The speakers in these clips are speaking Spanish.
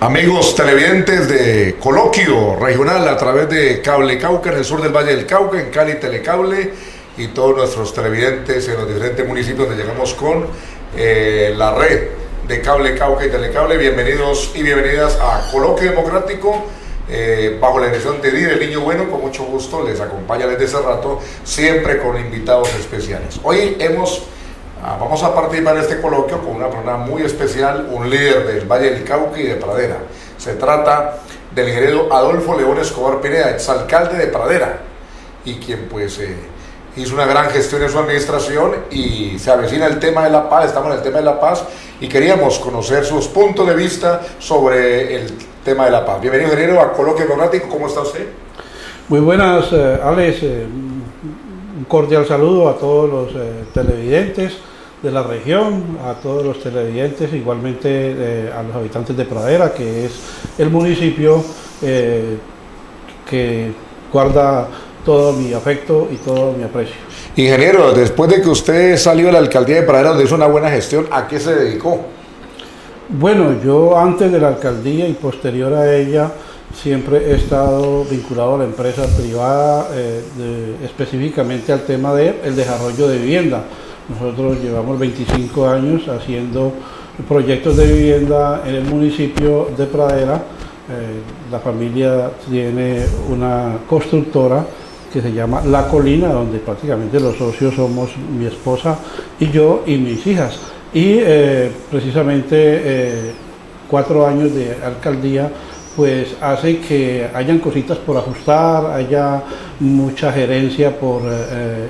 Amigos televidentes de Coloquio Regional a través de Cable Cauca en el sur del Valle del Cauca, en Cali Telecable, y todos nuestros televidentes en los diferentes municipios donde llegamos con la red de Cable Cauca y Telecable. Bienvenidos y bienvenidas a Coloquio Democrático, bajo la dirección de Dir, el niño bueno. Con mucho gusto les acompaña desde hace rato, siempre con invitados especiales. Hoy vamos a participar en este coloquio con una persona muy especial, un líder del Valle del Cauca y de Pradera. Se trata del ingeniero Adolfo León Escobar Pineda, exalcalde de Pradera, y quien pues hizo una gran gestión en su administración, y se avecina el tema de la paz. Estamos en el tema de la paz y queríamos conocer sus puntos de vista sobre el tema de la paz. Bienvenido, ingeniero, a Coloquio Democrático. ¿Cómo está usted? Muy buenas, Alex. Un cordial saludo a todos los televidentes de la región, a todos los televidentes, igualmente a los habitantes de Pradera, que es el municipio que guarda todo mi afecto y todo mi aprecio. Ingeniero, después de que usted salió de la alcaldía de Pradera, donde hizo una buena gestión, ¿a qué se dedicó? Bueno, yo antes de la alcaldía y posterior a ella siempre he estado vinculado a la empresa privada, específicamente al tema del desarrollo de vivienda. Nosotros llevamos 25 años haciendo proyectos de vivienda en el municipio de Pradera. La familia tiene una constructora que se llama La Colina, donde prácticamente los socios somos mi esposa y yo y mis hijas. Y precisamente 4 años de alcaldía pues hace que hayan cositas por ajustar, haya mucha gerencia por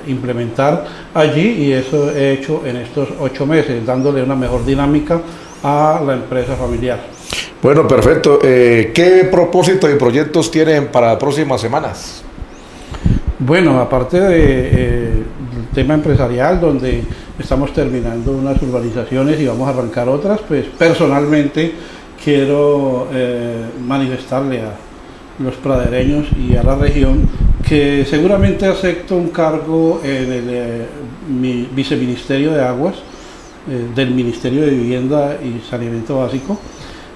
implementar allí, y eso he hecho en estos 8 meses, dándole una mejor dinámica a la empresa familiar. Bueno, perfecto. ¿Qué propósitos y proyectos tienen para las próximas semanas? Bueno, aparte del tema empresarial, donde estamos terminando unas urbanizaciones y vamos a arrancar otras, pues personalmente quiero manifestarle a los pradereños y a la región que seguramente acepto un cargo en el viceministerio de Aguas, del Ministerio de Vivienda y Saneamiento Básico,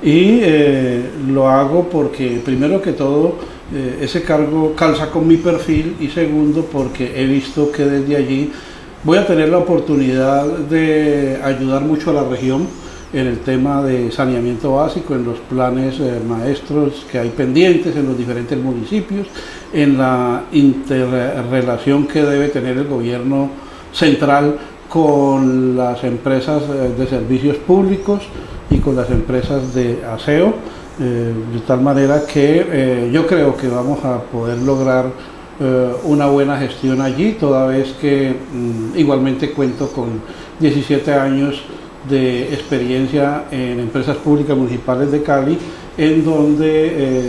y lo hago porque primero que todo ese cargo calza con mi perfil, y segundo porque he visto que desde allí voy a tener la oportunidad de ayudar mucho a la región en el tema de saneamiento básico, en los planes maestros que hay pendientes en los diferentes municipios, en la interrelación que debe tener el gobierno central con las empresas de servicios públicos y con las empresas de aseo, de tal manera que yo creo que vamos a poder lograr una buena gestión allí, toda vez que igualmente cuento con 17 años de experiencia en empresas públicas municipales de Cali, en donde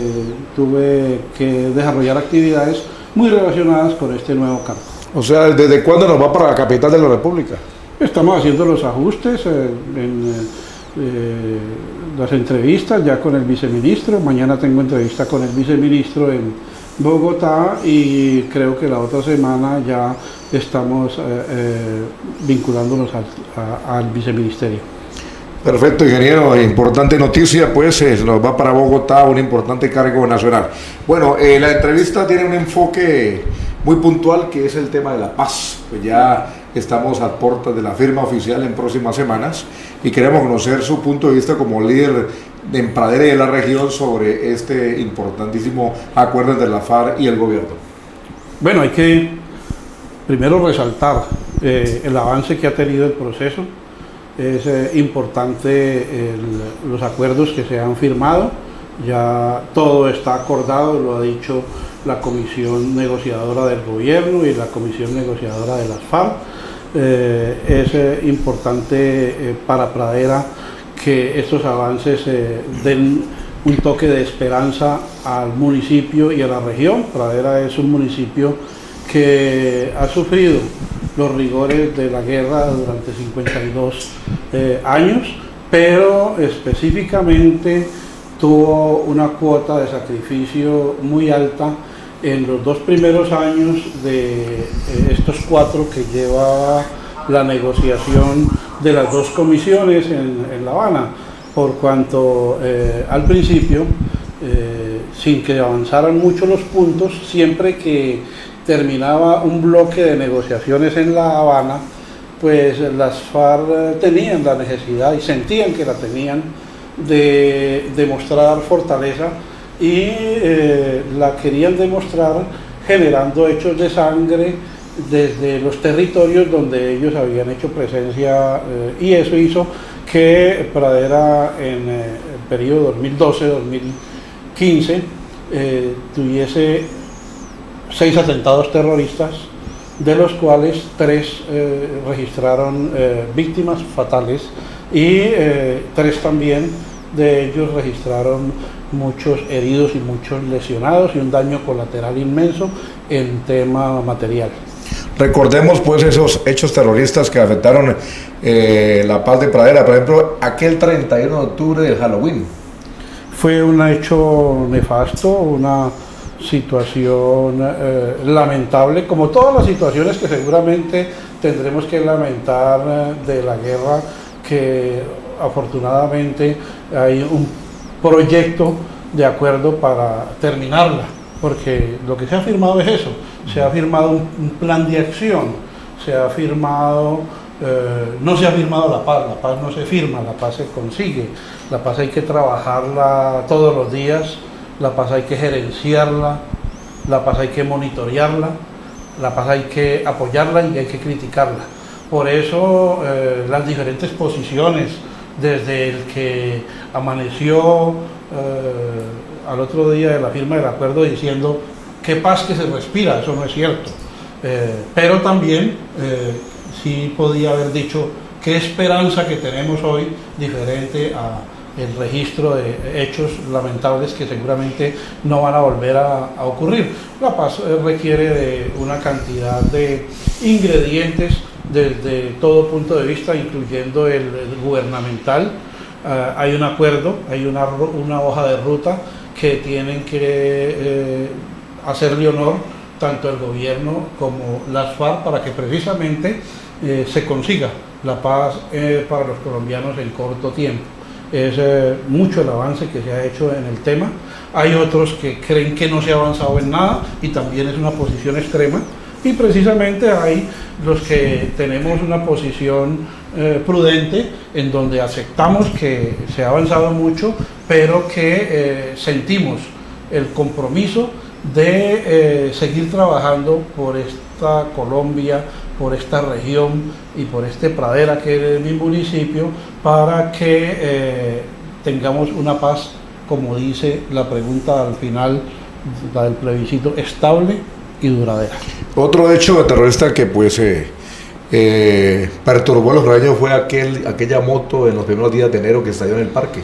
tuve que desarrollar actividades muy relacionadas con este nuevo cargo. O sea, ¿desde cuándo nos va para la capital de la República? Estamos haciendo los ajustes en las entrevistas ya con el viceministro. Mañana tengo entrevista con el viceministro en Bogotá, y creo que la otra semana ya estamos vinculándonos al viceministerio. Perfecto, ingeniero. Importante noticia, pues nos va para Bogotá un importante cargo nacional. Bueno, la entrevista tiene un enfoque muy puntual, que es el tema de la paz. Pues ya estamos a puertas de la firma oficial en próximas semanas, y queremos conocer su punto de vista como líder de Pradera y de la región sobre este importantísimo acuerdo entre la FARC y el gobierno. Bueno, hay que primero resaltar el avance que ha tenido el proceso. Es importante los acuerdos que se han firmado. Ya todo está acordado, lo ha dicho la comisión negociadora del gobierno y la comisión negociadora de las FARC. Es importante para Pradera que estos avances den un toque de esperanza al municipio y a la región. Pradera es un municipio que ha sufrido los rigores de la guerra durante 52 años, pero específicamente tuvo una cuota de sacrificio muy alta en los 2 primeros años de estos 4 que lleva la negociación de las 2 comisiones en La Habana. por cuanto al principio, sin que avanzaran mucho los puntos, siempre que terminaba un bloque de negociaciones en La Habana, pues las FARC tenían la necesidad y sentían que la tenían de demostrar fortaleza y la querían demostrar generando hechos de sangre desde los territorios donde ellos habían hecho presencia, y eso hizo que Pradera en el periodo 2012-2015 tuviese 6 atentados terroristas, de los cuales 3 registraron víctimas fatales y 3 también de ellos registraron muchos heridos y muchos lesionados y un daño colateral inmenso en tema material. Recordemos pues esos hechos terroristas que afectaron la paz de Pradera, por ejemplo, aquel 31 de octubre del Halloween. Fue un hecho nefasto, una situación lamentable, como todas las situaciones que seguramente tendremos que lamentar de la guerra, que afortunadamente hay un proyecto de acuerdo para terminarla, porque lo que se ha firmado es eso, se ha firmado un plan de acción, se ha firmado, no se ha firmado la paz no se firma, la paz se consigue, la paz hay que trabajarla todos los días, la paz hay que gerenciarla, la paz hay que monitorearla, la paz hay que apoyarla y hay que criticarla. Por eso las diferentes posiciones, desde el que amaneció al otro día de la firma del acuerdo diciendo qué paz que se respira, eso no es cierto, pero también sí podía haber dicho qué esperanza que tenemos hoy diferente a el registro de hechos lamentables que seguramente no van a volver a ocurrir. La paz requiere de una cantidad de ingredientes desde todo punto de vista, incluyendo el gubernamental. Hay un acuerdo, hay una hoja de ruta que tienen que hacerle honor tanto el gobierno como las FARC para que precisamente se consiga la paz para los colombianos en corto tiempo. Es mucho el avance que se ha hecho en el tema. Hay otros que creen que no se ha avanzado en nada y también es una posición extrema, y precisamente hay los que tenemos una posición prudente en donde aceptamos que se ha avanzado mucho, pero que sentimos el compromiso de seguir trabajando por esta Colombia, por esta región y por este Pradera que es mi municipio, para que tengamos una paz, como dice la pregunta al final, la del plebiscito, estable y duradera. Otro hecho terrorista que pues perturbó a los praderianos fue aquella moto en los primeros días de enero que estalló en el parque.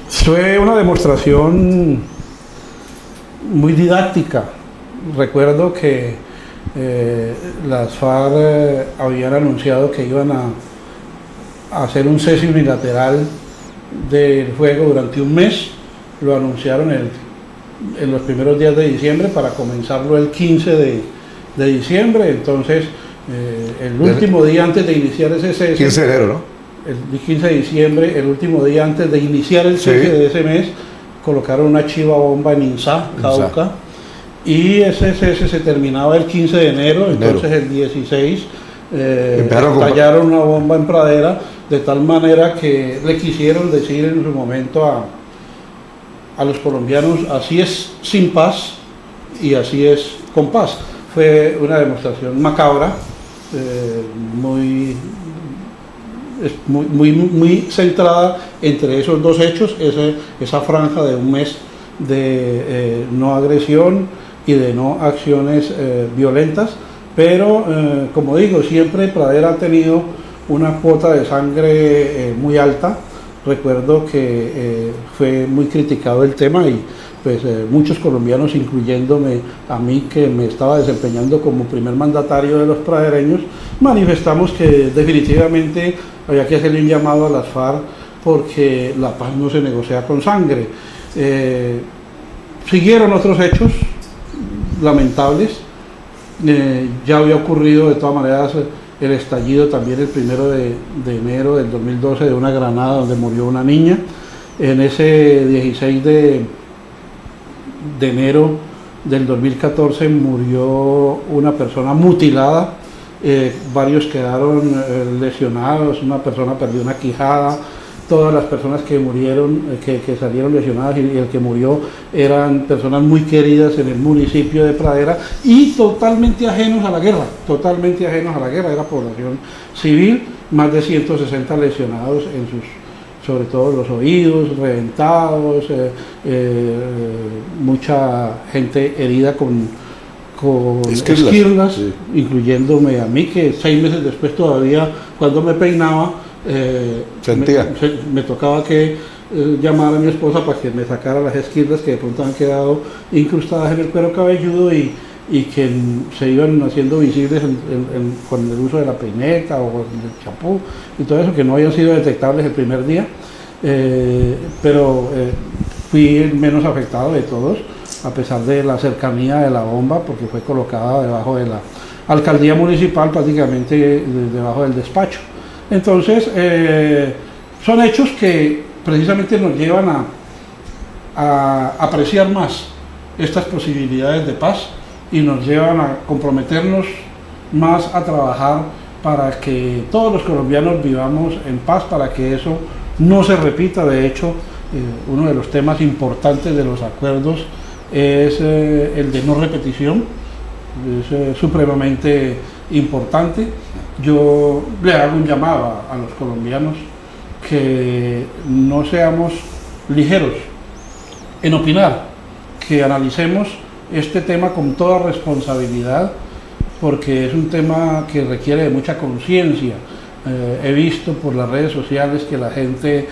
Fue una demostración muy didáctica. Recuerdo que las FARC habían anunciado que iban a hacer un cese unilateral del fuego durante un mes. Lo anunciaron en los primeros días de diciembre para comenzarlo el 15 de diciembre. Entonces el último día antes de iniciar ese cese, 15 de enero, ¿no? El 15 de diciembre, el último día antes de iniciar el cese de ese mes, colocaron una chiva bomba en Inzá, Cauca, y ese cese se terminaba el 15 de enero. Entonces el 16 estallaron una bomba en Pradera, de tal manera que le quisieron decir en su momento a los colombianos: así es sin paz y así es con paz. Fue una demostración macabra, muy centrada entre esos dos hechos, esa franja de un mes de no agresión y de no acciones violentas, pero como digo, siempre Pradera ha tenido una cuota de sangre muy alta. Recuerdo que fue muy criticado el tema y pues muchos colombianos, incluyéndome a mí que me estaba desempeñando como primer mandatario de los pradereños, manifestamos que definitivamente había que hacerle un llamado a las FARC porque la paz no se negocia con sangre. Siguieron otros hechos lamentables. Ya había ocurrido de todas maneras el estallido también el 1 de enero del 2012 de una granada donde murió una niña. En ese 16 de enero del 2014 murió una persona mutilada, varios quedaron lesionados, una persona perdió una quijada. Todas las personas que murieron, que salieron lesionadas y el que murió eran personas muy queridas en el municipio de Pradera y totalmente ajenos a la guerra, era población civil, más de 160 lesionados en sus, sobre todo los oídos, reventados, mucha gente herida con esquirlas, sí, incluyéndome a mí, que 6 meses después todavía, cuando me peinaba, me tocaba que llamar a mi esposa para que me sacara las esquirlas que de pronto han quedado incrustadas en el cuero cabelludo y que se iban haciendo visibles con el uso de la peineta o del champú y todo eso, que no habían sido detectables el primer día, pero fui el menos afectado de todos, a pesar de la cercanía de la bomba, porque fue colocada debajo de la alcaldía municipal, prácticamente debajo del despacho. Entonces, son hechos que precisamente nos llevan a apreciar más estas posibilidades de paz y nos llevan a comprometernos más a trabajar para que todos los colombianos vivamos en paz, para que eso no se repita. De hecho, uno de los temas importantes de los acuerdos es el de no repetición, es supremamente importante. Yo le hago un llamado a los colombianos que no seamos ligeros en opinar, que analicemos este tema con toda responsabilidad, porque es un tema que requiere de mucha conciencia. He visto por las redes sociales que la gente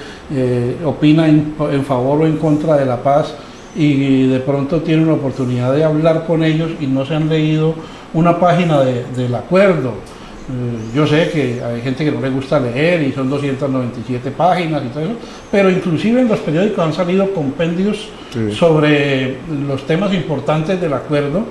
opina en favor o en contra de la paz y de pronto tiene una oportunidad de hablar con ellos y no se han leído una página del acuerdo. Yo sé que hay gente que no le gusta leer y son 297 páginas y todo eso, pero inclusive en los periódicos han salido compendios, sí, sobre los temas importantes del acuerdo,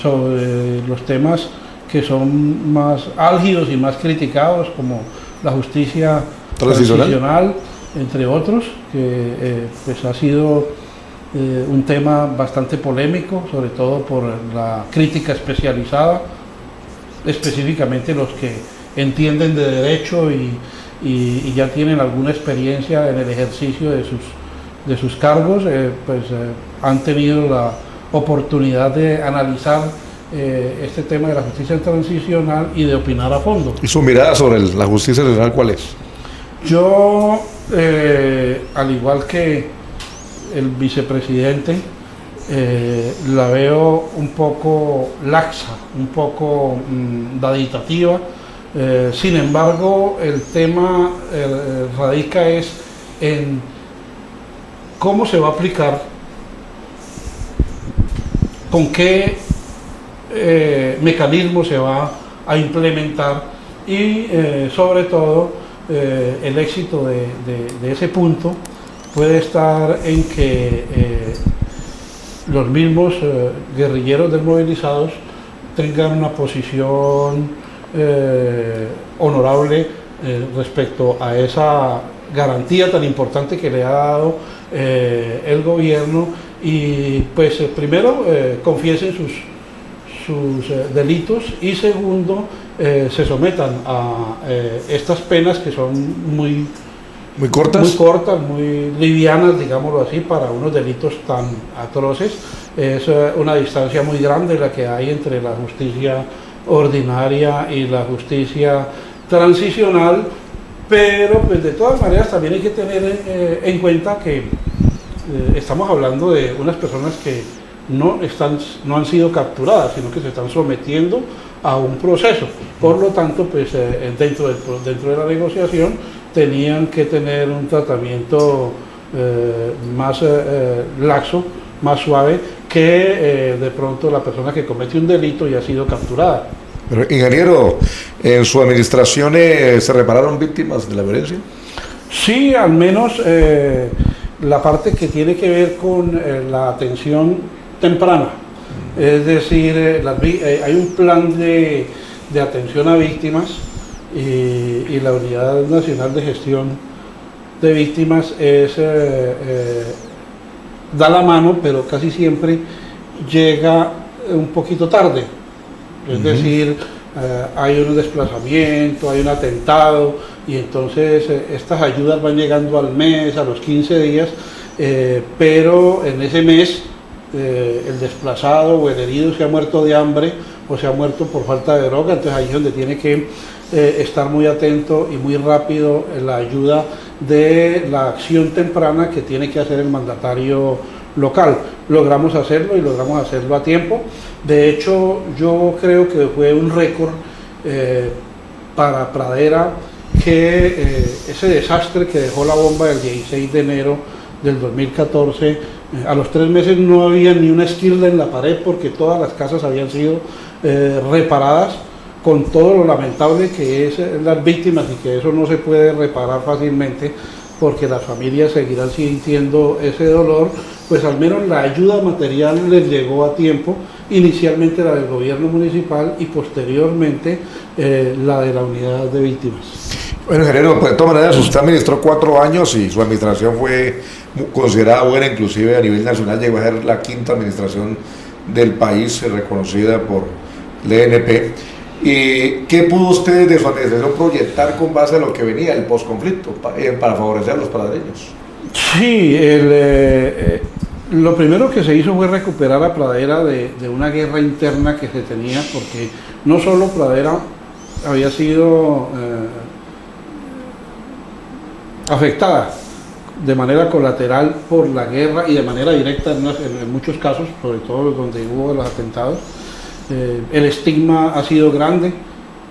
sobre los temas que son más álgidos y más criticados, como la justicia transicional, entre otros, que pues ha sido un tema bastante polémico, sobre todo por la crítica especializada, específicamente los que entienden de derecho y ya tienen alguna experiencia en el ejercicio de sus cargos, han tenido la oportunidad de analizar este tema de la justicia transicional y de opinar a fondo. ¿Y su mirada sobre la justicia transicional cuál es? Yo, al igual que el vicepresidente, la veo un poco laxa, un poco daditativa. Sin embargo, el tema radica es en cómo se va a aplicar, con qué mecanismo se va a implementar y sobre todo el éxito de ese punto puede estar en que los mismos guerrilleros desmovilizados tengan una posición honorable respecto a esa garantía tan importante que le ha dado el gobierno y pues primero confiesen sus delitos y segundo se sometan a estas penas que son muy cortas, muy livianas, digámoslo así, para unos delitos tan atroces. Es una distancia muy grande la que hay entre la justicia ordinaria y la justicia transicional, pero pues de todas maneras también hay que tener en cuenta que estamos hablando de unas personas que no han sido capturadas, sino que se están sometiendo a un proceso. Por lo tanto, pues dentro de la negociación tenían que tener un tratamiento más laxo, más suave que de pronto la persona que comete un delito y ha sido capturada. Pero, ingeniero, ¿en su administración se repararon víctimas de la violencia? Sí, al menos la parte que tiene que ver con la atención temprana, es decir, hay un plan de atención a víctimas y la Unidad Nacional de Gestión de víctimas da la mano, pero casi siempre llega un poquito tarde. Es decir, hay un desplazamiento, hay un atentado, y entonces estas ayudas van llegando al mes, a los 15 días, pero en ese mes el desplazado o el herido se ha muerto de hambre o se ha muerto por falta de droga. Entonces ahí es donde tiene que estar muy atento y muy rápido en la ayuda de la acción temprana que tiene que hacer el mandatario local. Logramos hacerlo y logramos hacerlo a tiempo. De hecho, yo creo que fue un récord para Pradera que ese desastre que dejó la bomba del 16 de enero del 2014, a los 3 meses no había ni una esquirla en la pared porque todas las casas habían sido reparadas, con todo lo lamentable que es las víctimas, y que eso no se puede reparar fácilmente porque las familias seguirán sintiendo ese dolor. Pues al menos la ayuda material les llegó a tiempo, inicialmente la del gobierno municipal y posteriormente la de la unidad de víctimas. Bueno, ingeniero, pues de todas maneras usted administró 4 años y su administración fue considerada buena, inclusive a nivel nacional llegó a ser la 5ª administración del país, reconocida por el ENP. ¿Y qué pudo usted de su administración proyectar con base a lo que venía el posconflicto para favorecer a los pradereños? Sí, lo primero que se hizo fue recuperar a Pradera de una guerra interna que se tenía, porque no solo Pradera había sido afectada de manera colateral por la guerra y de manera directa en muchos casos, sobre todo donde hubo los atentados. El estigma ha sido grande.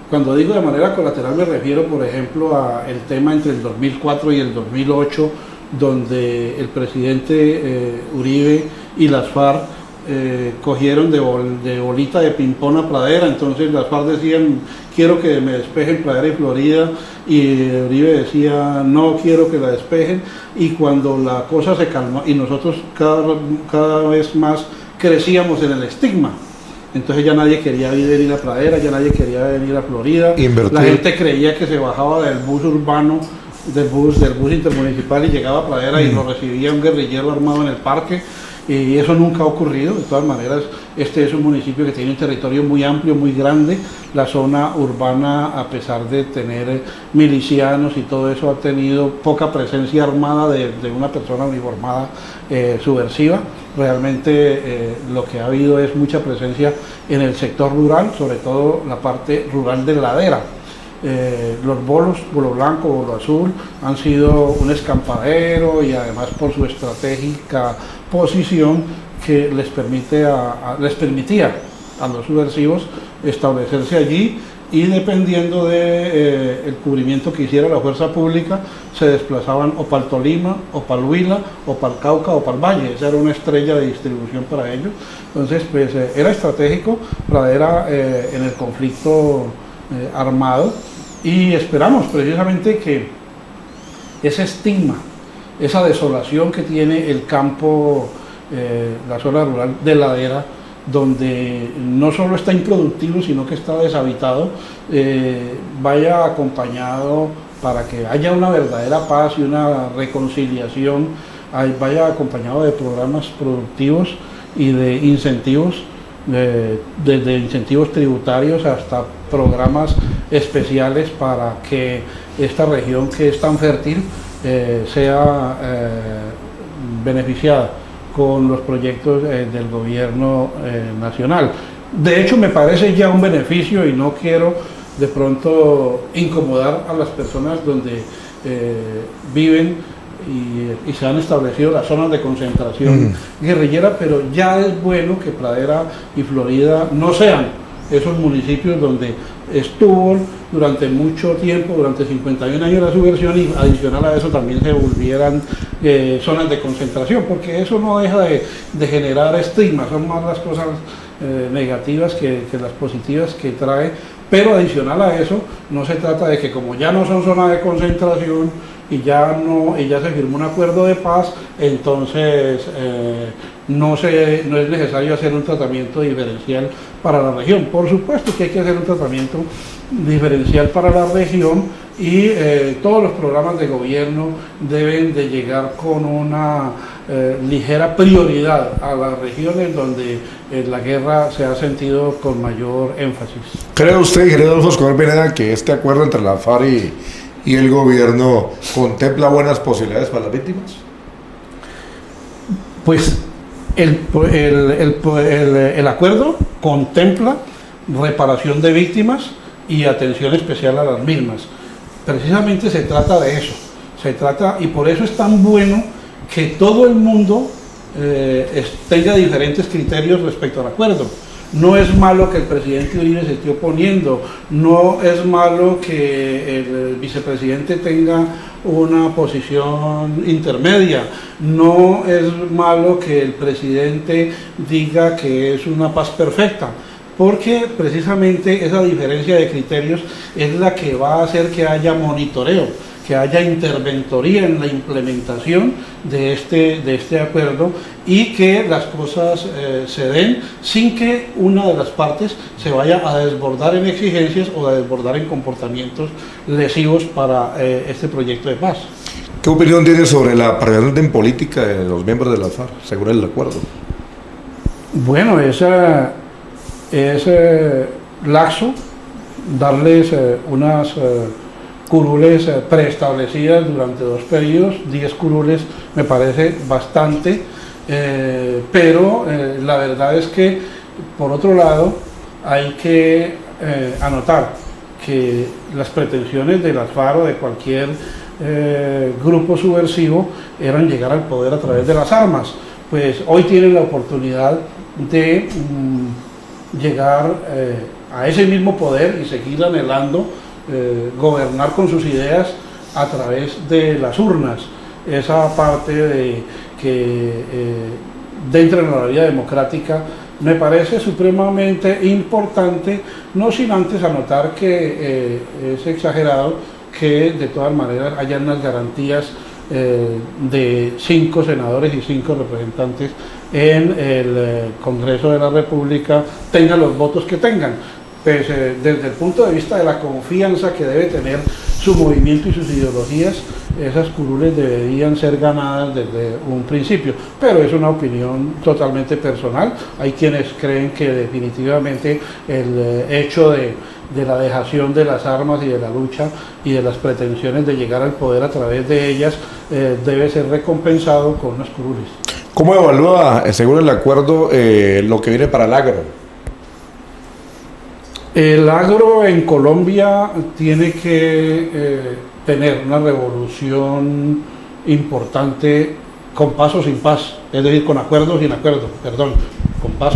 Cuando digo de manera colateral me refiero, por ejemplo, al tema entre el 2004 y el 2008, donde el presidente Uribe y las FARC cogieron de bolita de ping-pong a Pradera. Entonces las FARC decían: quiero que me despejen Pradera y Florida, y Uribe decía: no quiero que la despejen. Y cuando la cosa se calmó y nosotros cada vez más crecíamos en el estigma, entonces ya nadie quería venir a Pradera, ya nadie quería venir a Florida. La gente creía que se bajaba del bus urbano, del bus intermunicipal, y llegaba a Pradera y lo recibía un guerrillero armado en el parque. Y eso nunca ha ocurrido. De todas maneras, este es un municipio que tiene un territorio muy amplio, muy grande. La zona urbana, a pesar de tener milicianos y todo eso, ha tenido poca presencia armada de una persona uniformada subversiva. Realmente lo que ha habido es mucha presencia en el sector rural, sobre todo la parte rural de ladera. Los bolos, bolo blanco, bolo azul, han sido un escampadero, y además por su estratégica posición que les permitía a los subversivos establecerse allí, y dependiendo del cubrimiento que hiciera la fuerza pública, se desplazaban o para el Tolima, o para el Huila, o para el Cauca, o para el Valle. Esa era una estrella de distribución para ellos. Entonces, pues era estratégico Pradera en el conflicto armado, y esperamos precisamente que ese estigma, esa desolación que tiene el campo, la zona rural de ladera, donde no solo está improductivo, sino que está deshabitado, vaya acompañado, para que haya una verdadera paz y una reconciliación, vaya acompañado de programas productivos y de incentivos, desde incentivos tributarios hasta programas especiales, para que esta región, que es tan fértil, sea beneficiada con los proyectos del gobierno nacional. De hecho, me parece ya un beneficio, y no quiero de pronto incomodar a las personas donde viven y se han establecido las zonas de concentración guerrillera, pero ya es bueno que Pradera y Florida no sean esos municipios donde estuvo durante mucho tiempo, durante 51 años, la subversión, y adicional a eso también se volvieran zonas de concentración, porque eso no deja de generar estigmas. Son más las cosas negativas que las positivas que trae. Pero adicional a eso, no se trata de que, como ya no son zonas de concentración y ya se firmó un acuerdo de paz, entonces no es necesario hacer un tratamiento diferencial para la región. Por supuesto que hay que hacer un tratamiento diferencial para la región, y todos los programas de gobierno deben de llegar con una ligera prioridad a las regiones donde la guerra se ha sentido con mayor énfasis. ¿Cree usted, ingeniero Adolfo Escobar Pineda, que este acuerdo entre la FARC y el gobierno contempla buenas posibilidades para las víctimas? Pues el acuerdo contempla reparación de víctimas y atención especial a las mismas. Precisamente se trata de eso, y por eso es tan bueno que todo el mundo tenga diferentes criterios respecto al acuerdo. No es malo que el presidente Uribe se esté oponiendo, no es malo que el vicepresidente tenga una posición intermedia, no es malo que el presidente diga que es una paz perfecta, porque precisamente esa diferencia de criterios es la que va a hacer que haya monitoreo, que haya interventoría en la implementación de este acuerdo y que las cosas se den sin que una de las partes se vaya a desbordar en exigencias o a desbordar en comportamientos lesivos para este proyecto de paz. ¿Qué opinión tiene sobre la participación en política de los miembros de la FARC, según el acuerdo? Bueno, es laxo darles unas curules preestablecidas durante 2 periodos. 10 curules me parece bastante, pero la verdad es que, por otro lado, hay que anotar que las pretensiones de las FARC o de cualquier grupo subversivo eran llegar al poder a través de las armas. Pues hoy tienen la oportunidad de llegar a ese mismo poder y seguir anhelando gobernar con sus ideas a través de las urnas. Esa parte de que dentro de la vida democrática me parece supremamente importante, no sin antes anotar que es exagerado que de todas maneras haya unas garantías de 5 senadores y 5 representantes en el Congreso de la República, tengan los votos que tengan. Pues, desde el punto de vista de la confianza que debe tener su movimiento y sus ideologías, esas curules deberían ser ganadas desde un principio, pero es una opinión totalmente personal. Hay quienes creen que definitivamente el hecho de la dejación de las armas y de la lucha y de las pretensiones de llegar al poder a través de ellas debe ser recompensado con unas curules. ¿Cómo evalúa, según el acuerdo, lo que viene para el agro? El agro en Colombia tiene que tener una revolución importante con paz o sin paz, es decir, con acuerdo o sin acuerdo, perdón, con paz,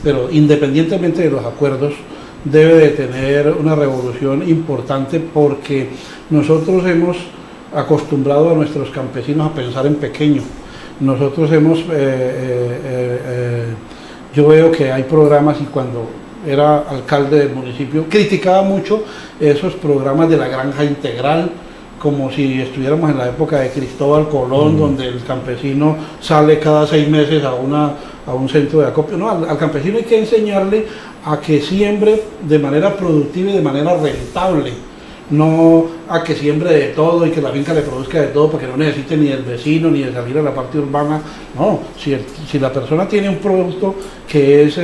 pero independientemente de los acuerdos, debe de tener una revolución importante, porque nosotros hemos acostumbrado a nuestros campesinos a pensar en pequeño. Nosotros yo veo que hay programas, y cuando era alcalde del municipio criticaba mucho esos programas de la granja integral, como si estuviéramos en la época de Cristóbal Colón, donde el campesino sale cada 6 meses a un centro de acopio. No, al campesino hay que enseñarle a que siembre de manera productiva y de manera rentable, no a que siembre de todo y que la finca le produzca de todo, porque no necesite ni del vecino ni de salir a la parte urbana. No, si la persona tiene un producto que es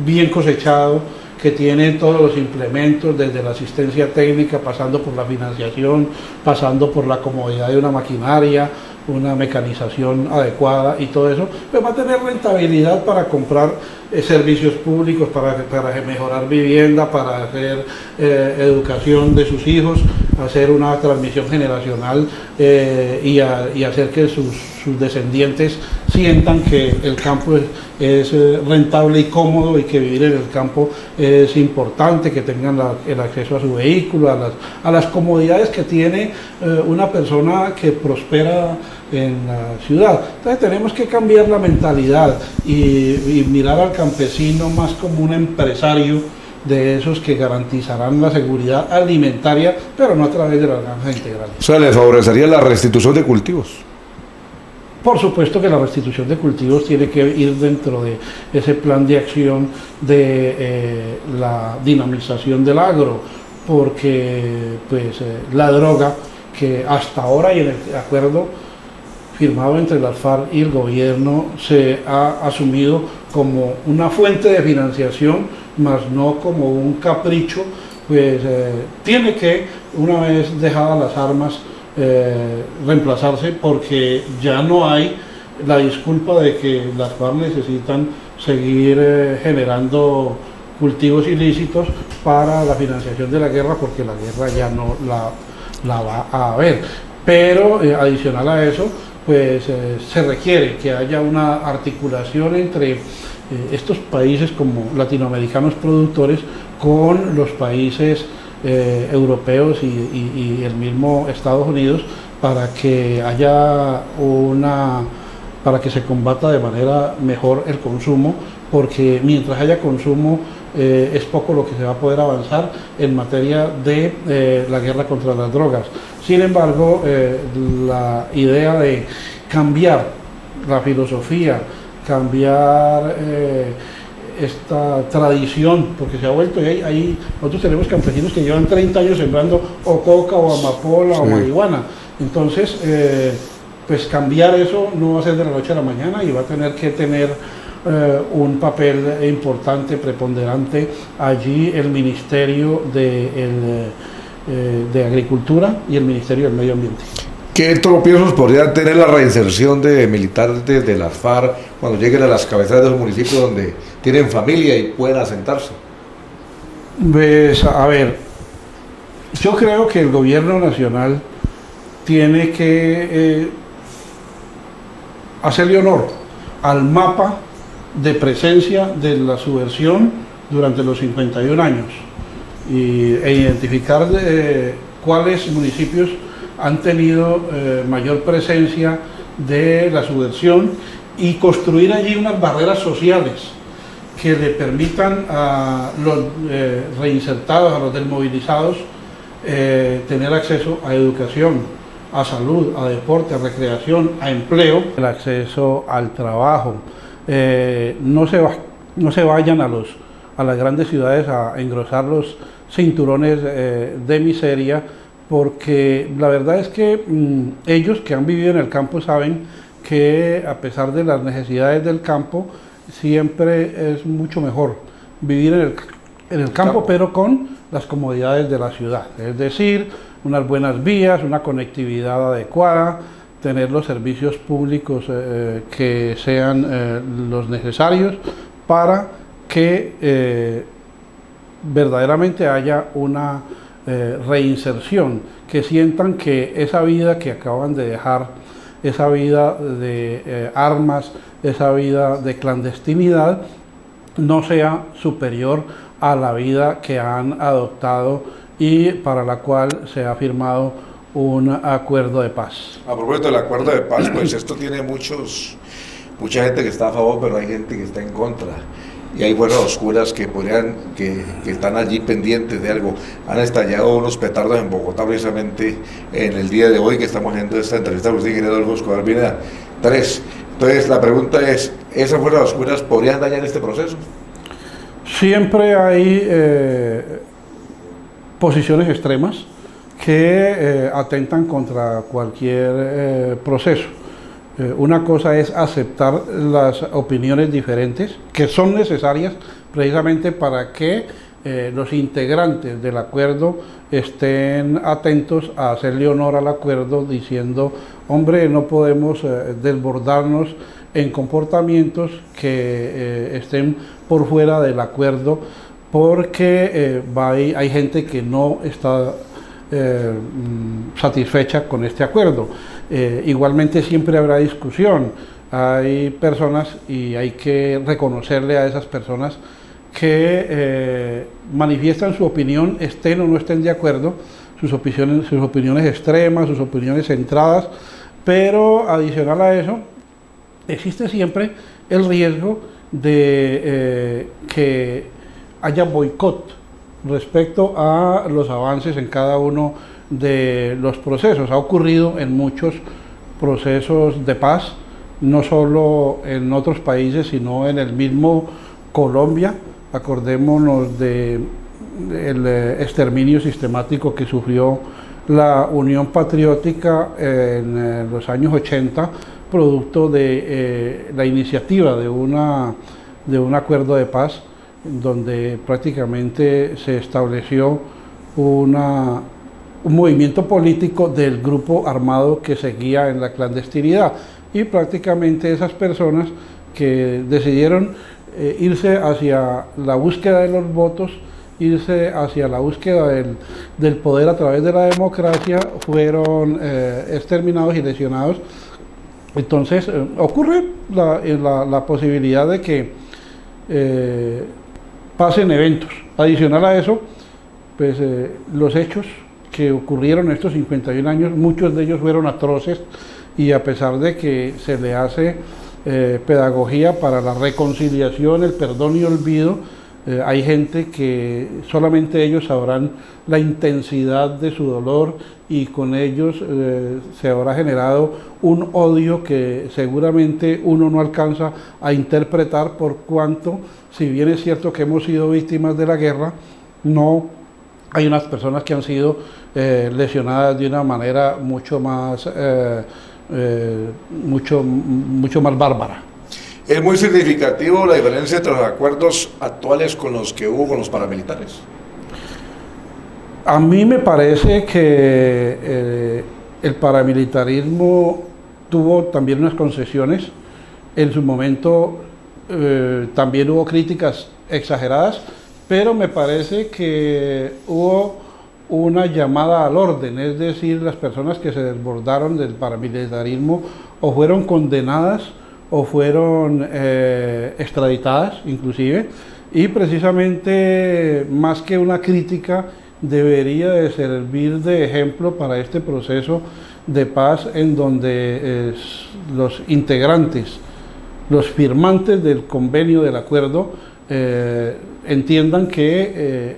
bien cosechado, que tiene todos los implementos, desde la asistencia técnica, pasando por la financiación, pasando por la comodidad de una maquinaria, una mecanización adecuada y todo eso, pues va a tener rentabilidad para comprar servicios públicos, para mejorar vivienda, para hacer educación de sus hijos, hacer una transmisión generacional y hacer que sus descendientes sientan que el campo es rentable y cómodo, y que vivir en el campo es importante, que tengan el acceso a su vehículo, a las comodidades que tiene una persona que prospera en la ciudad. Entonces tenemos que cambiar la mentalidad y mirar al campesino más como un empresario de esos que garantizarán la seguridad alimentaria, pero no a través de las granjas integrales. O sea, ¿le favorecería la restitución de cultivos? Por supuesto que la restitución de cultivos tiene que ir dentro de ese plan de acción de la dinamización del agro, porque pues la droga, que hasta ahora y en el acuerdo firmado entre las FARC y el gobierno se ha asumido como una fuente de financiación, más no como un capricho, pues tiene que, una vez dejadas las armas, reemplazarse, porque ya no hay la disculpa de que las FARC necesitan seguir generando cultivos ilícitos para la financiación de la guerra, porque la guerra ya no la va a haber. Pero adicional a eso, pues se requiere que haya una articulación entre estos países como latinoamericanos productores con los países europeos y el mismo Estados Unidos, para que haya para que se combata de manera mejor el consumo, porque mientras haya consumo es poco lo que se va a poder avanzar en materia de la guerra contra las drogas. Sin embargo, la idea de cambiar la filosofía, cambiar esta tradición, porque se ha vuelto, nosotros tenemos campesinos que llevan 30 años sembrando o coca o amapola o marihuana, entonces pues cambiar eso no va a ser de la noche a la mañana, y va a tener que tener un papel importante, preponderante allí el Ministerio de Agricultura y el Ministerio del Medio Ambiente. ¿Qué tropiezos podría tener la reinserción de militares de las FARC cuando lleguen a las cabeceras de los municipios donde tienen familia y pueden asentarse? Pues, a ver, yo creo que el gobierno nacional tiene que hacerle honor al mapa de presencia de la subversión durante los 51 años e identificar cuáles municipios han tenido mayor presencia de la subversión, y construir allí unas barreras sociales que le permitan a los reinsertados, a los desmovilizados, tener acceso a educación, a salud, a deporte, a recreación, a empleo, el acceso al trabajo. No se vayan a las grandes ciudades a engrosar los cinturones de miseria, porque la verdad es que ellos que han vivido en el campo saben que, a pesar de las necesidades del campo, siempre es mucho mejor vivir en el campo, pero con las comodidades de la ciudad, es decir, unas buenas vías, una conectividad adecuada, tener los servicios públicos que sean los necesarios para que verdaderamente haya una reinserción, que sientan que esa vida que acaban de dejar, esa vida de armas, esa vida de clandestinidad, no sea superior a la vida que han adoptado y para la cual se ha firmado un acuerdo de paz. A propósito del acuerdo de paz, pues esto tiene mucha gente que está a favor, pero hay gente que está en contra. Y hay buenas oscuras que están allí pendientes de algo. Han estallado unos petardos en Bogotá precisamente en el día de hoy que estamos haciendo esta entrevista con usted, ingeniero Adolfo Escobar Pineda. 3. Entonces la pregunta es, ¿esas buenas oscuras podrían dañar este proceso? Siempre hay posiciones extremas que atentan contra cualquier proceso. Una cosa es aceptar las opiniones diferentes, que son necesarias precisamente para que los integrantes del acuerdo estén atentos a hacerle honor al acuerdo, diciendo, hombre, no podemos desbordarnos en comportamientos que estén por fuera del acuerdo, porque hay gente que no está satisfecha con este acuerdo. Igualmente siempre habrá discusión, hay personas, y hay que reconocerle a esas personas que manifiestan su opinión, estén o no estén de acuerdo, sus opiniones extremas, sus opiniones centradas, pero adicional a eso, existe siempre el riesgo de que haya boicot respecto a los avances en cada uno de los procesos. Ha ocurrido en muchos procesos de paz, no solo en otros países, sino en el mismo Colombia. Acordémonos de el exterminio sistemático que sufrió la Unión Patriótica en los años 80, producto de la iniciativa de un acuerdo de paz, donde prácticamente se estableció un movimiento político del grupo armado que seguía en la clandestinidad, y prácticamente esas personas que decidieron irse hacia la búsqueda de los votos, irse hacia la búsqueda del poder a través de la democracia, fueron exterminados y lesionados. Entonces ocurre la posibilidad de que pasen eventos. Adicional a eso, pues los hechos que ocurrieron en estos 51 años, muchos de ellos fueron atroces, y a pesar de que se le hace pedagogía para la reconciliación, el perdón y olvido, hay gente que solamente ellos sabrán la intensidad de su dolor, y con ellos se habrá generado un odio que seguramente uno no alcanza a interpretar, por cuanto, si bien es cierto que hemos sido víctimas de la guerra, no hay unas personas que han sido lesionadas de una manera mucho más bárbara. Es muy significativo la diferencia entre los acuerdos actuales con los que hubo con los paramilitares. A mí me parece que el paramilitarismo tuvo también unas concesiones. En su momento también hubo críticas exageradas, pero me parece que hubo una llamada al orden, es decir, las personas que se desbordaron del paramilitarismo o fueron condenadas o fueron extraditadas inclusive, y precisamente más que una crítica debería de servir de ejemplo para este proceso de paz, en donde los integrantes, los firmantes del convenio, del acuerdo, entiendan que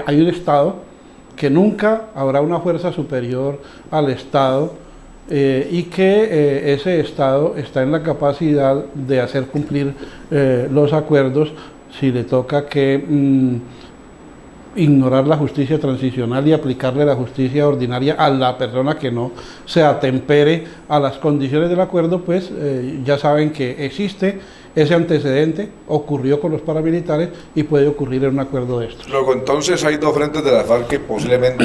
hay un Estado, que nunca habrá una fuerza superior al Estado, y que ese Estado está en la capacidad de hacer cumplir los acuerdos si le toca que ignorar la justicia transicional y aplicarle la justicia ordinaria a la persona que no se atempere a las condiciones del acuerdo. Pues ya saben que existe ese antecedente, ocurrió con los paramilitares y puede ocurrir en un acuerdo de estos. Luego, entonces hay dos frentes de la FARC que posiblemente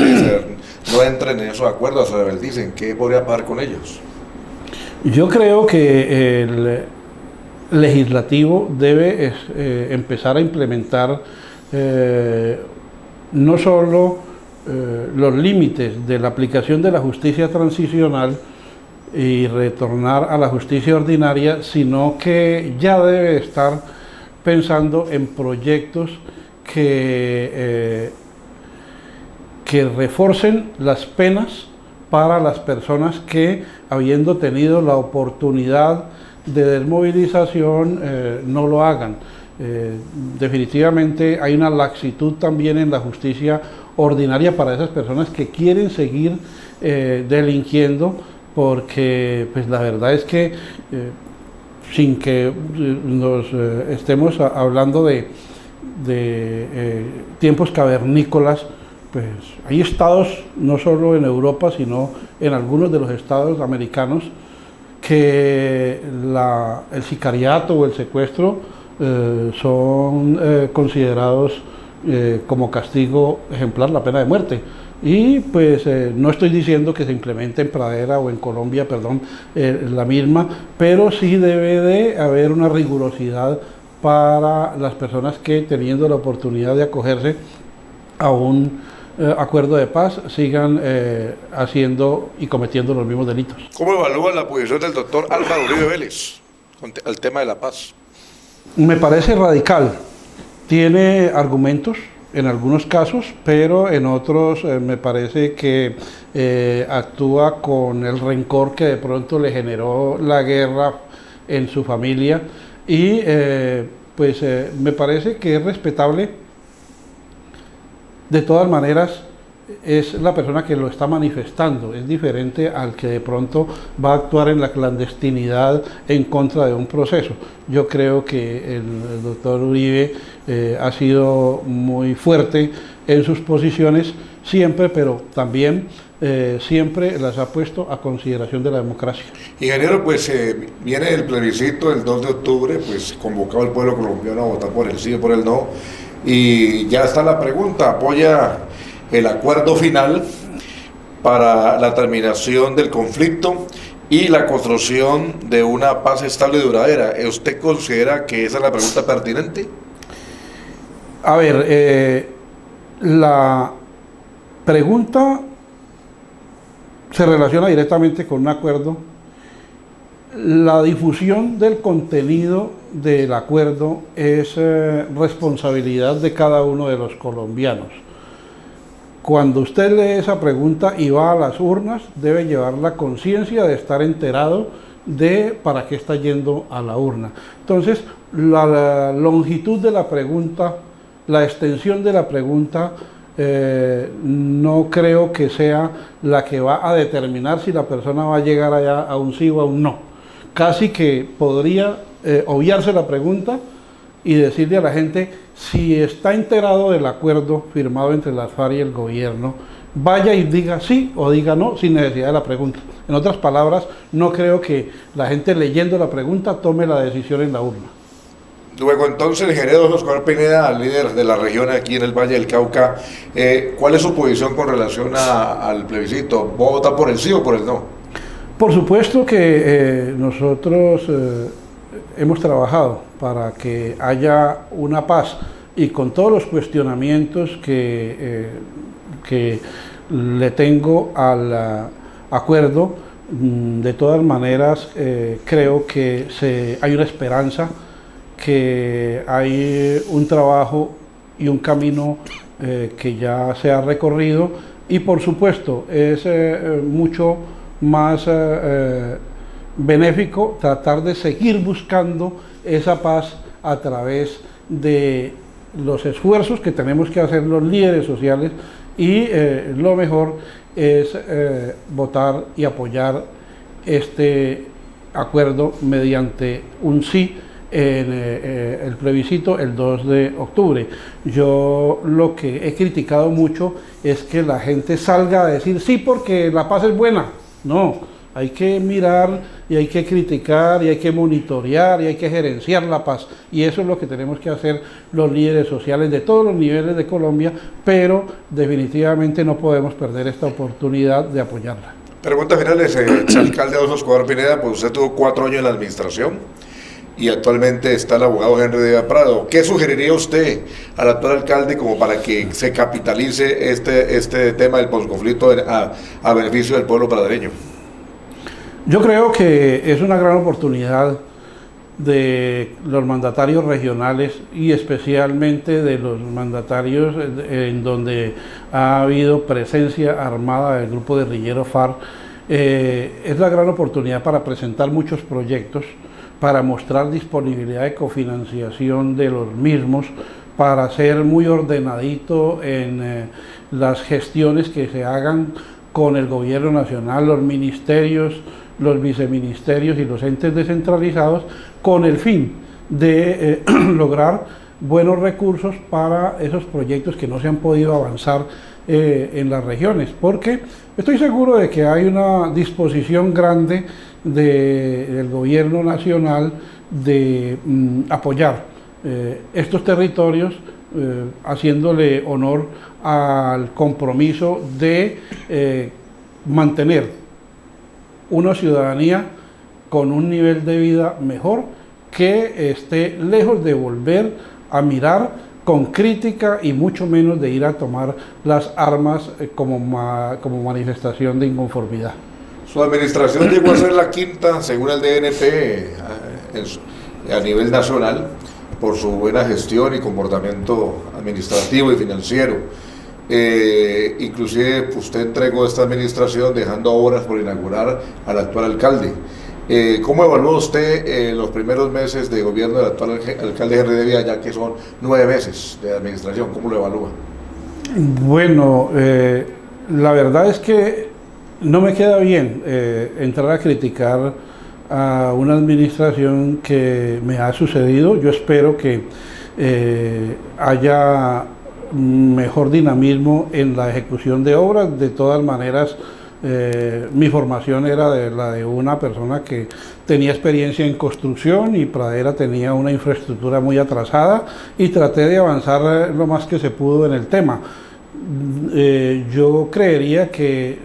no entren en esos acuerdos, se rebeldicen. ¿Qué podría pasar con ellos? Yo creo que el legislativo debe empezar a implementar no solo los límites de la aplicación de la justicia transicional y retornar a la justicia ordinaria, sino que ya debe estar pensando en proyectos que reforcen las penas para las personas que, habiendo tenido la oportunidad de desmovilización, no lo hagan. Definitivamente hay una laxitud también en la justicia ordinaria para esas personas que quieren seguir delinquiendo, porque pues la verdad es que sin que nos estemos hablando de tiempos cavernícolas, pues hay estados, no solo en Europa, sino en algunos de los estados americanos, que el sicariato o el secuestro son considerados como castigo ejemplar, la pena de muerte. Y pues no estoy diciendo que se implemente en Pradera o en Colombia, la misma, pero sí debe de haber una rigurosidad para las personas que, teniendo la oportunidad de acogerse a un acuerdo de paz, sigan haciendo y cometiendo los mismos delitos. ¿Cómo evalúa la posición del doctor Álvaro Uribe Vélez al tema de la paz? Me parece radical. Tiene argumentos en algunos casos, pero en otros me parece que actúa con el rencor que de pronto le generó la guerra en su familia, y me parece que es respetable. De todas maneras, es la persona que lo está manifestando, es diferente al que de pronto va a actuar en la clandestinidad en contra de un proceso. Yo creo que el doctor Uribe ha sido muy fuerte en sus posiciones siempre, pero también siempre las ha puesto a consideración de la democracia. Ingeniero, pues viene el plebiscito el 2 de octubre, pues convocado el pueblo colombiano a votar por el sí o por el no, y ya está la pregunta: ¿apoya el acuerdo final para la terminación del conflicto y la construcción de una paz estable y duradera? ¿Usted considera que esa es la pregunta pertinente? A ver, la pregunta se relaciona directamente con un acuerdo. La difusión del contenido del acuerdo es responsabilidad de cada uno de los colombianos. Cuando usted lee esa pregunta y va a las urnas, debe llevar la conciencia de estar enterado de para qué está yendo a la urna. Entonces, la longitud de la pregunta, la extensión de la pregunta, no creo que sea la que va a determinar si la persona va a llegar allá a un sí o a un no. Casi que podría obviarse la pregunta y decirle a la gente: si está enterado del acuerdo firmado entre las FARC y el gobierno, vaya y diga sí o diga no sin necesidad de la pregunta. En otras palabras, no creo que la gente leyendo la pregunta tome la decisión en la urna. Luego, entonces, el ingeniero Oscar Pineda, líder de la región aquí en el Valle del Cauca, ¿cuál es su posición con relación al plebiscito? ¿Vota por el sí o por el no? Por supuesto que nosotros hemos trabajado para que haya una paz, y con todos los cuestionamientos que le tengo al acuerdo, de todas maneras creo que hay una esperanza, que hay un trabajo y un camino que ya se ha recorrido, y por supuesto es mucho más benéfico tratar de seguir buscando esa paz a través de los esfuerzos que tenemos que hacer los líderes sociales, y lo mejor es votar y apoyar este acuerdo mediante un sí en el plebiscito el 2 de octubre. Yo lo que he criticado mucho es que la gente salga a decir sí porque la paz es buena. No, hay que mirar y hay que criticar y hay que monitorear y hay que gerenciar la paz, y eso es lo que tenemos que hacer los líderes sociales de todos los niveles de Colombia, pero definitivamente no podemos perder esta oportunidad de apoyarla. Pregunta final, exalcalde Adolfo Escobar Pineda, pues usted tuvo 4 años en la administración y actualmente está el abogado Henry Dávila Prado. ¿Qué sugeriría usted al actual alcalde como para que se capitalice este tema del posconflicto a beneficio del pueblo pradereño? Yo creo que es una gran oportunidad de los mandatarios regionales y especialmente de los mandatarios en donde ha habido presencia armada del grupo guerrillero FARC. Es la gran oportunidad para presentar muchos proyectos, para mostrar disponibilidad de cofinanciación de los mismos, para ser muy ordenadito en las gestiones que se hagan con el gobierno nacional, los ministerios, los viceministerios y los entes descentralizados, con el fin de lograr buenos recursos para esos proyectos que no se han podido avanzar en las regiones, porque estoy seguro de que hay una disposición grande del gobierno nacional de apoyar estos territorios, haciéndole honor al compromiso de mantener una ciudadanía con un nivel de vida mejor, que esté lejos de volver a mirar con crítica y mucho menos de ir a tomar las armas como manifestación de inconformidad. Su administración llegó a ser la quinta, según el DNP, a nivel nacional, por su buena gestión y comportamiento administrativo y financiero. Inclusive usted entregó esta administración dejando obras por inaugurar al actual alcalde. ¿Cómo evalúa usted los primeros meses de gobierno del actual alcalde Henry Dávila, ya que son 9 meses de administración? ¿Cómo lo evalúa? Bueno, la verdad es que no me queda bien entrar a criticar a una administración que me ha sucedido. Yo espero que haya mejor dinamismo en la ejecución de obras. De todas maneras, mi formación era la de una persona que tenía experiencia en construcción y Pradera tenía una infraestructura muy atrasada y traté de avanzar lo más que se pudo en el tema. Yo creería que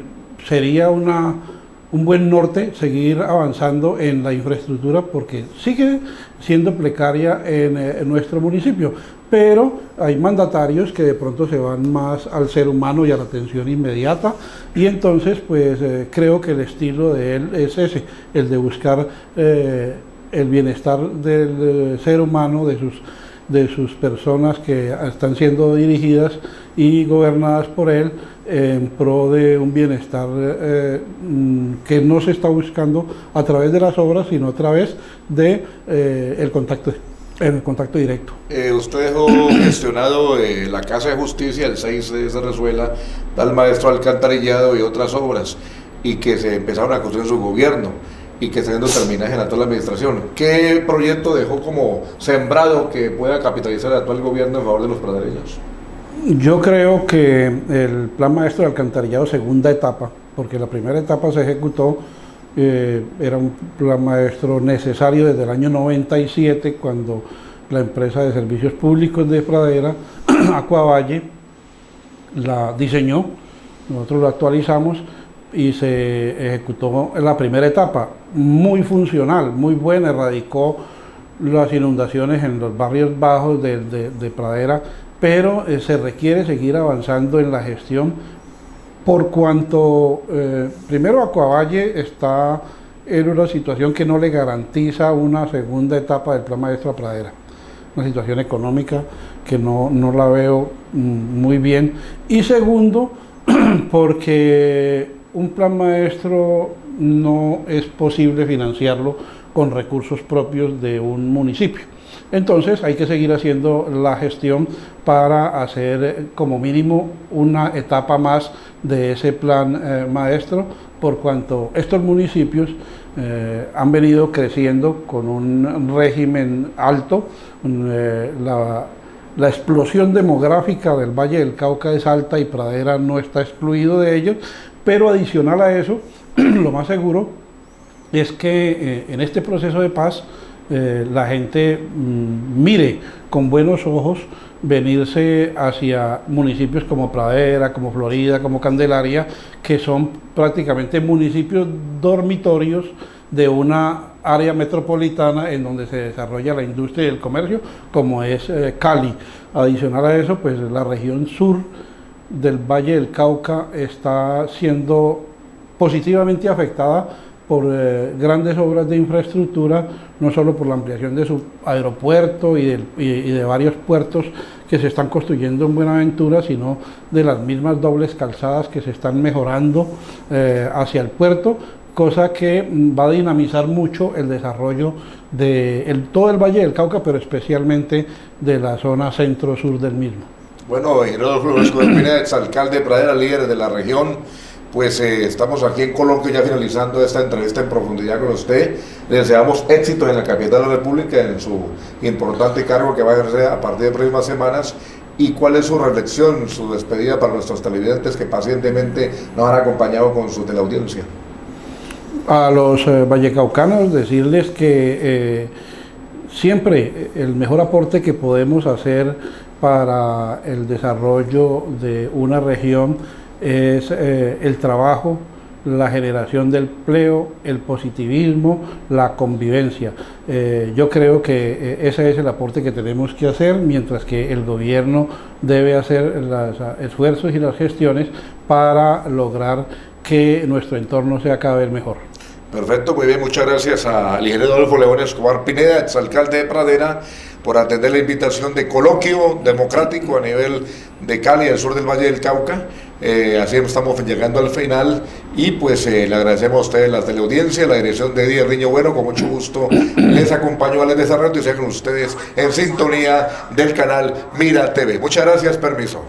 sería un buen norte seguir avanzando en la infraestructura porque sigue siendo precaria en nuestro municipio, pero hay mandatarios que de pronto se van más al ser humano y a la atención inmediata y entonces pues creo que el estilo de él es ese, el de buscar el bienestar del ser humano, de sus personas que están siendo dirigidas y gobernadas por él en pro de un bienestar que no se está buscando a través de las obras, sino a través de el contacto directo. Usted dejó gestionado la Casa de Justicia, el 6 de Cerrezuela, al maestro alcantarillado y otras obras, y que se empezaron a construir en su gobierno y que están terminadas en la actual administración. ¿Qué proyecto dejó como sembrado que pueda capitalizar el actual gobierno en favor de los pradereños? Yo creo que el Plan Maestro de Alcantarillado, segunda etapa, porque la primera etapa se ejecutó, era un plan maestro necesario desde el año 97, cuando la empresa de servicios públicos de Pradera, Acuavalle, la diseñó, nosotros lo actualizamos y se ejecutó en la primera etapa, muy funcional, muy buena, erradicó las inundaciones en los barrios bajos de Pradera, pero se requiere seguir avanzando en la gestión por cuanto, primero, Acuavalle está en una situación que no le garantiza una segunda etapa del Plan Maestro a Pradera, una situación económica que no la veo muy bien, y segundo, porque un Plan Maestro no es posible financiarlo con recursos propios de un municipio. Entonces hay que seguir haciendo la gestión para hacer como mínimo una etapa más de ese plan maestro, por cuanto estos municipios han venido creciendo con un régimen alto. La explosión demográfica del Valle del Cauca es alta y Pradera no está excluido de ellos, pero adicional a eso, lo más seguro es que en este proceso de paz la gente mire con buenos ojos venirse hacia municipios como Pradera, como Florida, como Candelaria, que son prácticamente municipios dormitorios de una área metropolitana en donde se desarrolla la industria y el comercio, como es Cali. Adicional a eso, pues la región sur del Valle del Cauca está siendo positivamente afectada por grandes obras de infraestructura, no solo por la ampliación de su aeropuerto y de varios puertos que se están construyendo en Buenaventura, sino de las mismas dobles calzadas que se están mejorando hacia el puerto, cosa que va a dinamizar mucho el desarrollo de todo el Valle del Cauca, pero especialmente de la zona centro-sur del mismo. Bueno, ingeniero Flores Pineda, exalcalde de Pradera, líder de la región. Pues estamos aquí en Colombia ya finalizando esta entrevista en profundidad con usted. Le deseamos éxito en la capital de la República, en su importante cargo que va a ejercer a partir de próximas semanas. ¿Y cuál es su reflexión, su despedida para nuestros televidentes que pacientemente nos han acompañado con su teleaudiencia? A los vallecaucanos decirles que siempre el mejor aporte que podemos hacer para el desarrollo de una región es el trabajo, la generación del empleo, el positivismo, la convivencia. Yo creo que ese es el aporte que tenemos que hacer, mientras que el gobierno debe hacer los esfuerzos y las gestiones para lograr que nuestro entorno sea cada vez mejor. Perfecto, muy bien, muchas gracias al ingeniero Adolfo León Escobar Pineda, exalcalde de Pradera, por atender la invitación de coloquio democrático a nivel de Cali, del sur del Valle del Cauca. Así estamos llegando al final y pues le agradecemos a ustedes la teleaudiencia, la dirección de Díaz Riño Bueno, con mucho gusto les acompañó a Les Desarrollo y sean con ustedes en sintonía del canal Mira TV. Muchas gracias, permiso.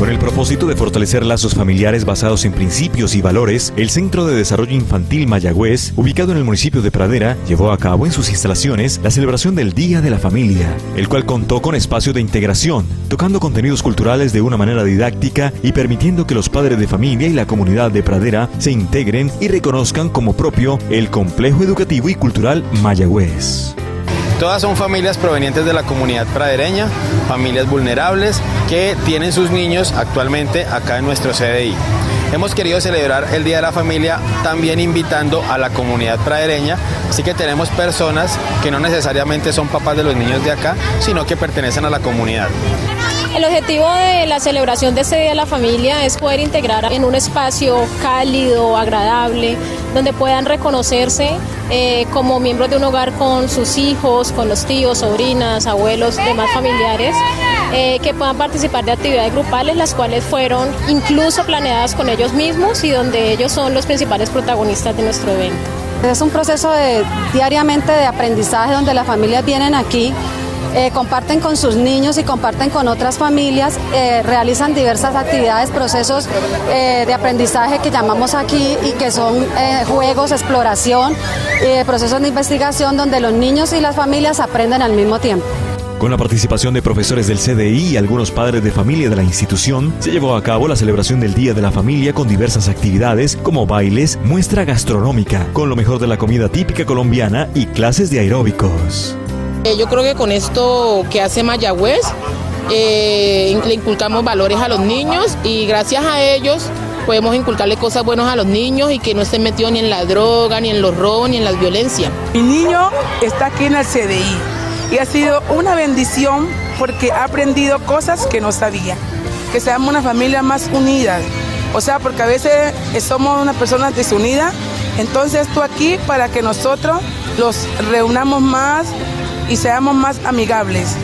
Con el propósito de fortalecer lazos familiares basados en principios y valores, el Centro de Desarrollo Infantil Mayagüez, ubicado en el municipio de Pradera, llevó a cabo en sus instalaciones la celebración del Día de la Familia, el cual contó con espacio de integración, tocando contenidos culturales de una manera didáctica y permitiendo que los padres de familia y la comunidad de Pradera se integren y reconozcan como propio el complejo educativo y cultural Mayagüez. Todas son familias provenientes de la comunidad pradereña, familias vulnerables que tienen sus niños actualmente acá en nuestro CDI. Hemos querido celebrar el Día de la Familia también invitando a la comunidad pradereña, así que tenemos personas que no necesariamente son papás de los niños de acá, sino que pertenecen a la comunidad. El objetivo de la celebración de este Día de la Familia es poder integrar en un espacio cálido, agradable, donde puedan reconocerse como miembros de un hogar con sus hijos, con los tíos, sobrinas, abuelos, demás familiares, que puedan participar de actividades grupales, las cuales fueron incluso planeadas con ellos mismos y donde ellos son los principales protagonistas de nuestro evento. Es un proceso diariamente de aprendizaje donde las familias vienen aquí, comparten con sus niños y comparten con otras familias, realizan diversas actividades, procesos de aprendizaje que llamamos aquí y que son juegos, exploración, procesos de investigación donde los niños y las familias aprenden al mismo tiempo. Con la participación de profesores del CDI y algunos padres de familia de la institución, se llevó a cabo la celebración del Día de la Familia con diversas actividades como bailes, muestra gastronómica, con lo mejor de la comida típica colombiana y clases de aeróbicos. Yo creo que con esto que hace Mayagüez, le inculcamos valores a los niños y gracias a ellos podemos inculcarle cosas buenas a los niños y que no estén metidos ni en la droga, ni en los robos, ni en la violencia. Mi niño está aquí en el CDI y ha sido una bendición porque ha aprendido cosas que no sabía, que seamos una familia más unida, o sea, porque a veces somos una persona desunida, entonces estoy aquí para que nosotros los reunamos más y seamos más amigables.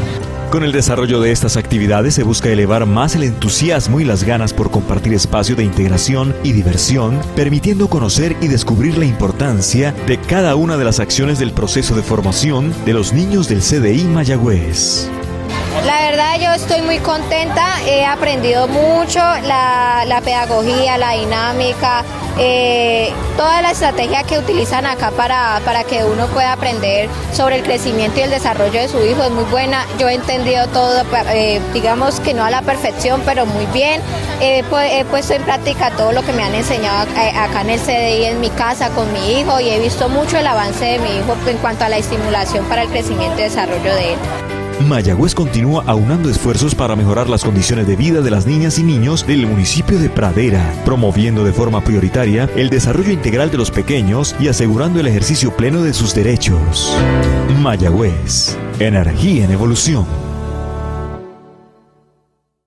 Con el desarrollo de estas actividades se busca elevar más el entusiasmo y las ganas por compartir espacio de integración y diversión, permitiendo conocer y descubrir la importancia de cada una de las acciones del proceso de formación de los niños del CDI Mayagüez. La verdad yo estoy muy contenta, he aprendido mucho la pedagogía, la dinámica, toda la estrategia que utilizan acá para que uno pueda aprender sobre el crecimiento y el desarrollo de su hijo es muy buena. Yo he entendido todo, digamos que no a la perfección, pero muy bien. He puesto en práctica todo lo que me han enseñado acá en el CDI, en mi casa, con mi hijo, y he visto mucho el avance de mi hijo en cuanto a la estimulación para el crecimiento y desarrollo de él. Mayagüez continúa aunando esfuerzos para mejorar las condiciones de vida de las niñas y niños del municipio de Pradera, promoviendo de forma prioritaria el desarrollo integral de los pequeños y asegurando el ejercicio pleno de sus derechos. Mayagüez, energía en evolución.